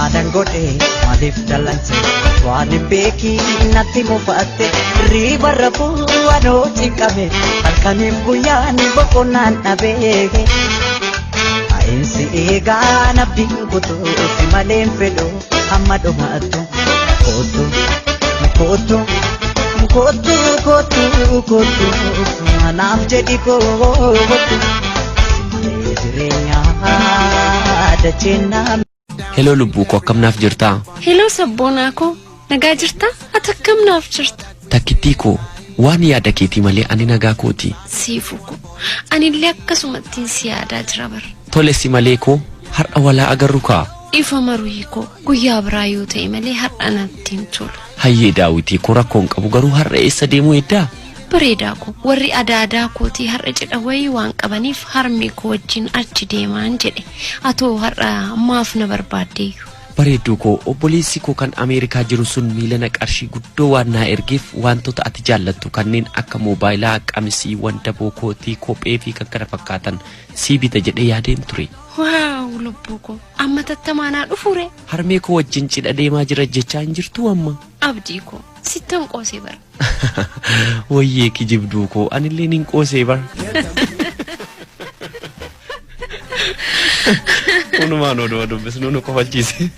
Madangote, malif dalanse, wani beki nati mufate, riba rabu ano chikame, alkanim guyani bokonan abege. Ainsi ega nabdin kutu, simalem pelo, amado matu, kotu, kotu, kotu, kotu, kotu, anam jadi kotu, jirenya ada cina. Hello lubbu ko akkam naaf jirta? Hello sabboonaa ko nagaa jirta? Ati akkam naaf jirta? Takkittii ko waan yaada keetii malee ani nagaa kooti. Siifu ko anillee akkasumatti si yaadaa jira bar. Tole si malee ko har'a walaa agarru kaa. Ifa maruu ko guyyaa biraa yoo ta'e malee har'a natti hin tolu. Hayyee daawwitii ko rakkoon qabu garuu har'a eessa deemuu eddaa? Bareedaa ko warri adaadaa kootii har'a jedha wayii waan qabaniif harmi ko wajjin achi deemaan jedhe atoo har'a maaf na barbaaddeeyyu. Bareedduu ko obboleessi ko kan Ameerikaa jiru sun miilana qarshii guddoo waan naa ergeef wantoota ati jaallattu kanneen akka moobaayilaa, qamisii, wanta bookootii, kophee fi kan kana fakkaatan sii bita jedhee yaadeen ture. Waaw lubbuu ko amma tattamaanaa dhufure. Harmee ko wajjin cidha deemaa jira jechaa hin jirtu amma. Abdii ko sittan qoosee bara. Wayyee kijibduu ko anillee nin qoosee bara. Unumaan oduu dubbisnu nu kofalchiise.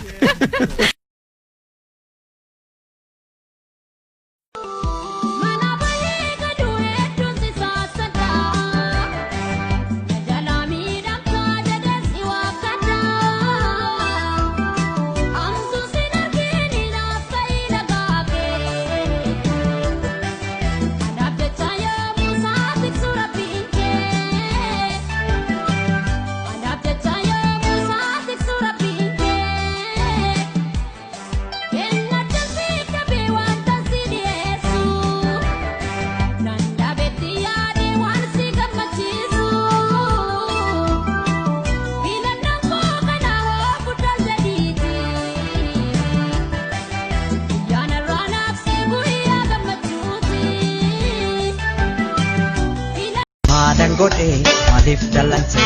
Madangote, malif dalanse,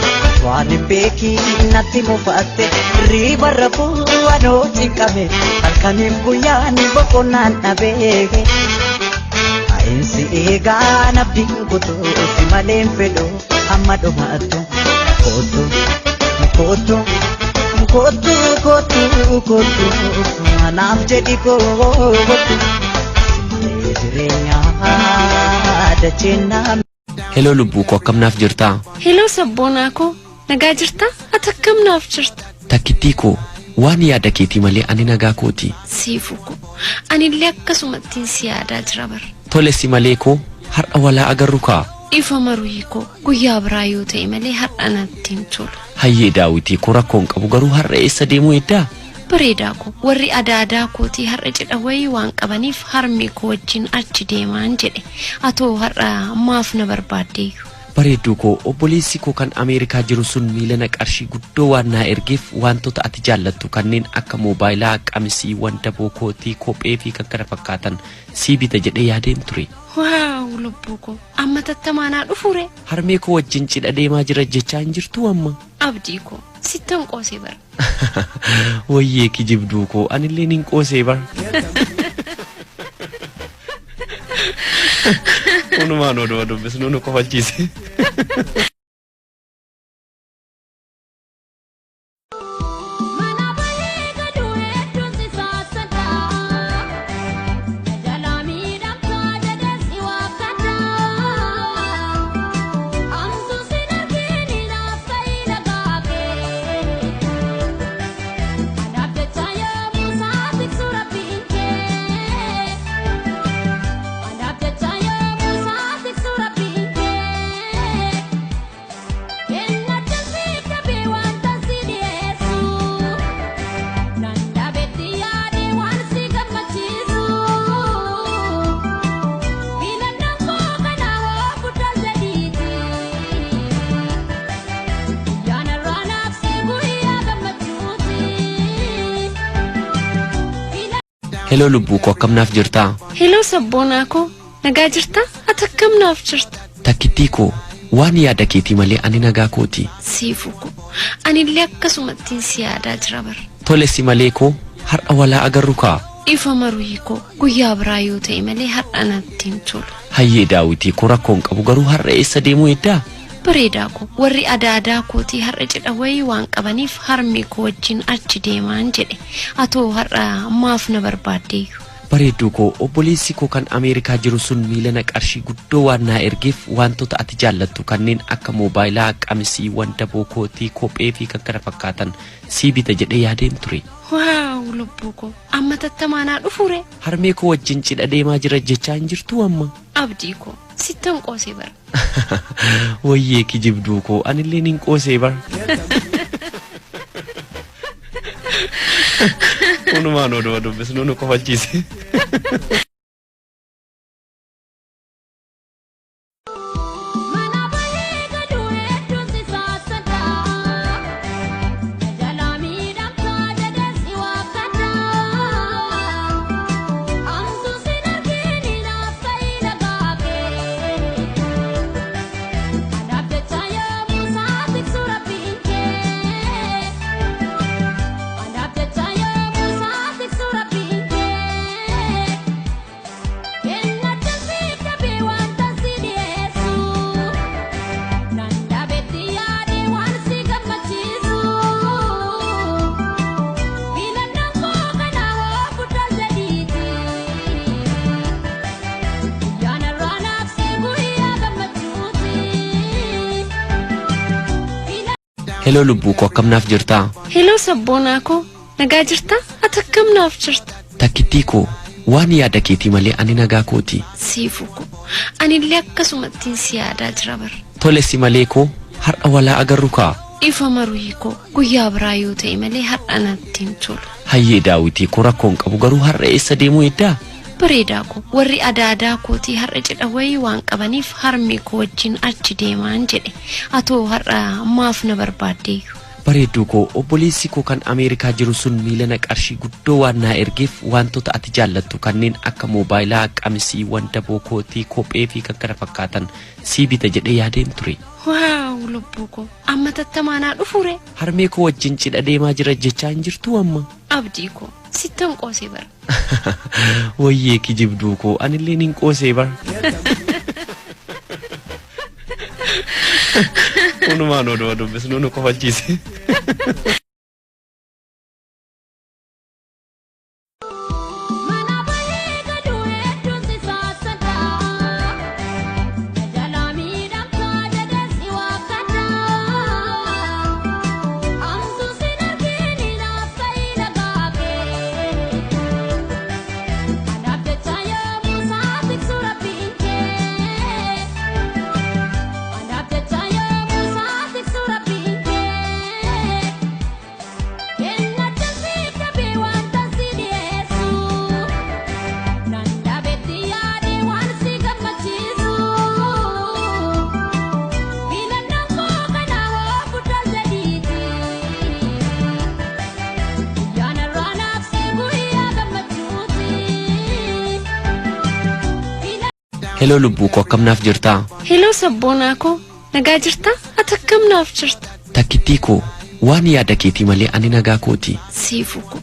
wani beki nati mufate, riba rabu ano chikame, alkanim guyani bokonan abege. Ainsi ega nabdin kutu, simalem pelo, amado matu, kotu, kotu, kotu, kotu, kotu, anam jadi kotu, jirenya ada cina. Hello lubbu ko akkam naaf jirta? Hello sabboonaa ko nagaa jirta? Ati akkam naaf jirta? Takkittii ko waan yaada keetii malee ani nagaa kooti. Siifu ko anillee akkasumatti si yaadaa jira bar. Tole si malee ko har'a walaa agarru kaa. Ifa maruu ko guyyaa biraa yoo ta'e malee har'a natti hin tolu. Hayyee daawwitii ko rakkoon qabu garuu har'a eessa deemuu eddaa? Bareedaa ko warri adaadaa kootii har'a jedha wayii waan qabaniif harmi ko wajjin achi deemaan jedhe atoo har'a maaf na barbaaddeeyyu. Bareedduu ko obboleessi ko kan Ameerikaa jiru sun miilana qarshii guddoo waan naa ergeef wantoota ati jaallattu kanneen akka moobaayilaa, qamisii, wanta bookootii, kophee fi kan kana fakkaatan sii bita jedhee yaadeen ture. Waaw lubbuu ko amma tattamaanaa dhufure. Harmee ko wajjin cidha deemaa jira jechaa hin jirtu amma. Abdii ko sittan qoosee bara. Wayyee kijibduu ko anillee nin qoosee bara. Unumaan oduu dubbisnu nu kofalchiise. Hello lubbu ko akkam naaf jirta? Hello sabboonaa ko nagaa jirta? Ati akkam naaf jirta? Takkittii ko waan yaada keetii malee ani nagaa kooti. Siifu ko anillee akkasumatti si yaadaa jira bar. Tole si malee koo har'a walaa agarru kaa. Ifa maruu koo guyyaa biraa yoo ta'e malee har'a natti hin tolu. Hayyee daawwitii koo rakkoon qabu garuu har'a eessa deemuu eddaa? Bareedaa koo warri adaadaa kootii har'a cidha wayii waan qabaniif harmee koo wajjin achi deemaan jedhe. Atoo har'a maaf na barbaaddeeyyu? Bareedduu koo obboleessi koo kan Ameerikaa jiru sun miilana qarshii guddoo waan naa ergeef wantoota ati jaallattu kanneen akka moobaayilaa, qamisiiwwan, daboo kootii, kophee fi kan kana fakkaatan sii bita jedhee yaadeen ture. Waaw lubbuu koo amma tattamaanaa dhufure. Harmee koo wajjin cidha deemaa jira jechaa hin jirtu amma. Abdii koo sittan qoosee bara. Wayyee kijibduu koo anillee nin qoosee bara. Unumaan oduu dubbisnu nu qofachiise. Hello lubbuu koo akkamnaaf jirtaa? Hello sabboonaa koo nagaa jirtaa? Ati akkamnaaf jirta? Takkittii koo waan yaada keetii malee ani nagaa kooti. Siifuu koo anillee akkasumattiin si yaadaa jira bara. Tole si malee koo har'a walaa agarru kaa. Ifa maruu koo guyyaa biraa yoo ta'e malee har'a natti hin tolu. Hayyee daawwitii koo rakkoon qabu garuu har'a eessa deemuu eddaa? Bareedaa koo warri adaadaa kootii har'a cidha wayii waan qabaniif harmee koo wajjin achi deemaan jedhe. Atoo har'a maaf na barbaaddeeyyu? Bareedduu koo obboleessi koo kan Ameerikaa jiru sun miilana qarshii guddoo waan naa ergeef wantoota ati jaallattu kanneen akka moobaayilaa, qamisiiwwan, daboo kootii, kophee fi kan kana fakkaatan sii bita jedhee yaadeen ture. Waaw lubbuu koo amma tattamaanaa dhufure. Harmee koo wajjin cidha deemaa jira jechaa hin jirtu amma. Abdii koo sittan qoosee bara. Wayyee kijibduu koo anillee nin qoosee bara. Unumaan oduu dubbisnu nu qofachiise. Hello lubbuu koo akkamnaaf jirtaa? Hello sabboonaa koo nagaa jirtaa? Ati akkamnaaf jirta? Takkittii koo waan yaada keetii malee ani nagaa kooti. Siifuu koo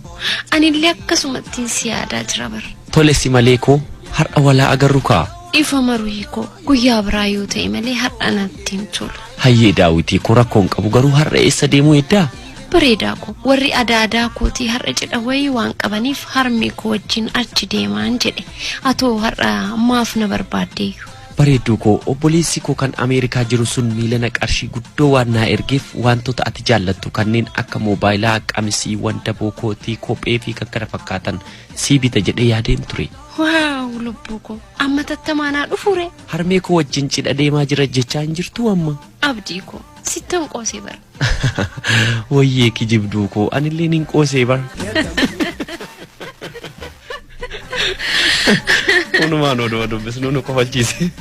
anillee akkasumattiin si yaadaa jira bara. Tole si malee koo har'a walaa agarru kaa. Ifa maruu koo guyyaa biraa yoo ta'e malee har'a natti hin tolu. Hayyee daawwitii koo rakkoon qabu garuu har'a eessa deemuu eddaa? Bareedaa koo warri adaadaa kootii har'a cidha wayii waan qabaniif harmee koo wajjin achi deemaan jedhe. Atoo har'a maaf na barbaaddeeyyu? Bareedduu koo obboleessi koo kan Ameerikaa jiru sun miilana qarshii guddoo waan naa ergeef wantoota ati jaallattu kanneen akka moobaayilaa, qamisiiwwan, daboo kootii, kophee fi kan kana fakkaatan sii bita jedhee yaadeen ture. Waaw lubbuu koo amma tattamaanaa dhufure. Harmee koo wajjin cidha deemaa jira jechaa hin jirtu amma. Abdii koo sittan qoosee bara. Wayyee kijibduu koo anillee nin qoosee bara. Unumaan oduu dubbisnu nu qofachiise.